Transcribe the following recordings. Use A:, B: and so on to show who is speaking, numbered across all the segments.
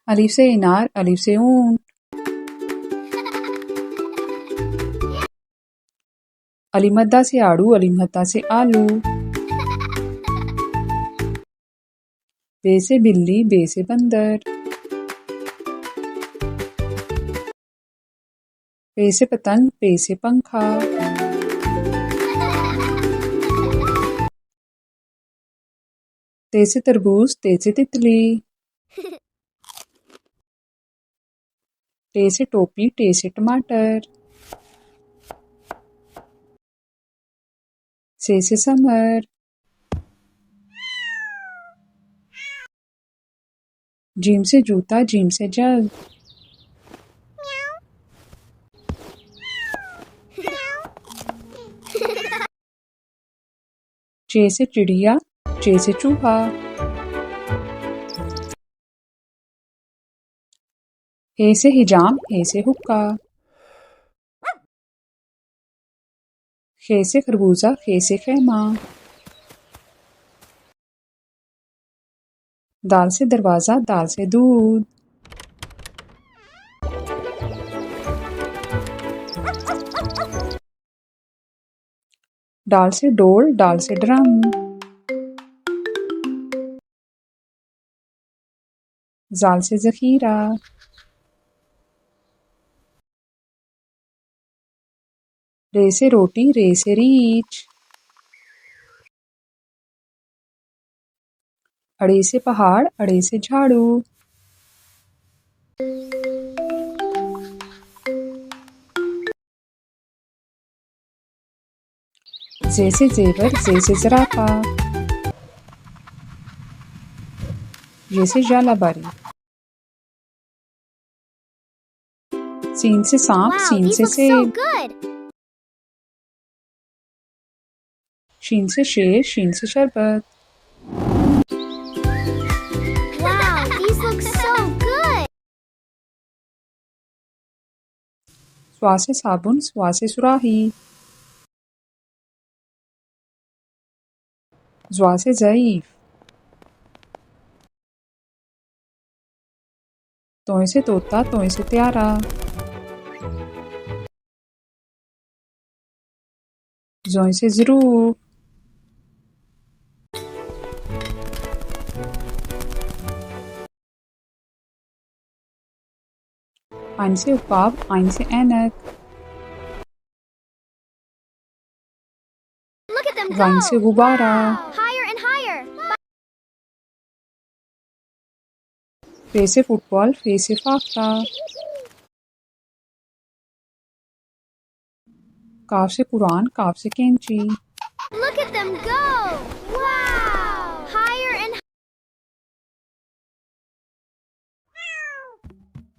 A: अलिफ से इनार, अलिफ से ऊंट। अलीमद्दा से आड़ू, अलीमद्दा से आलू। बे से बिल्ली, बे से बंदर। पे से पतंग, पे से पंखा। ते से तरबूज, ते से तितली। टे से टोपी, टे से टमाटर। से समर। जीम से जूता, जीम से जग। चे से चिड़िया, चे से चूहा। हे से हिजाम, हे से हुक्का। खे से खरबूजा, खे से खैमा। दाल से दरवाज़ा, दाल से दूध। डाल से डोल, डाल से ड्रम। जाल से ज़खीरा। रे से रोटी, रे से रीछ। अड़े से पहाड़, अड़े से झाड़ू। जे से जेवर, जे से ज़राफ़ा। ये से जालाबारी। सीन से सांप,
B: Wow,
A: सीन
B: these
A: से
B: look so
A: सेब।
B: good.
A: शीन से शेर, शीन से शरबत।
B: Wow, these look so good.
A: स्वा से साबुन, स्वा से सुराही। ज़्वा से ज़ईफ़। तोय से तोता, तोय से त्यारा। ज़ोय से ज़रूफ। आइन से उकाब, आइन से ऐनक।
B: Look at them
A: ग़ाइन
B: go.
A: से गुब्बारा।
B: Higher and higher.
A: फे से फुटबॉल, फे से फाख्ता। काफ से कुरान, काफ से कैंची।
B: Look at them go. Wow. Higher and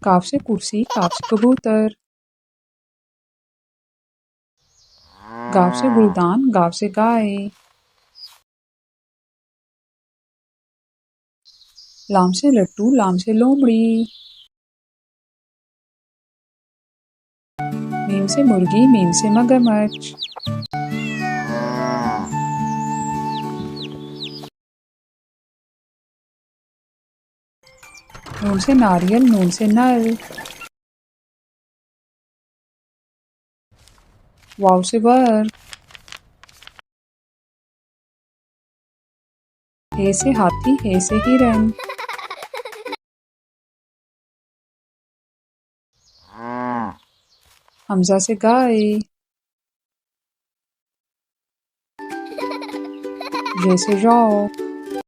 A: काफ से कुर्सी, काफ से कबूतर। गाव से गुलदान, गाव से गाय। लाम से लट्टू, लाम से लोमड़ी। मीम से मुर्गी, मीम से मगरमच्छ। नून से नारियल, नून से नल। वाव से वर्क। हे से हाथी, हे से हिरन। हमजा से गाय। जे से जौ।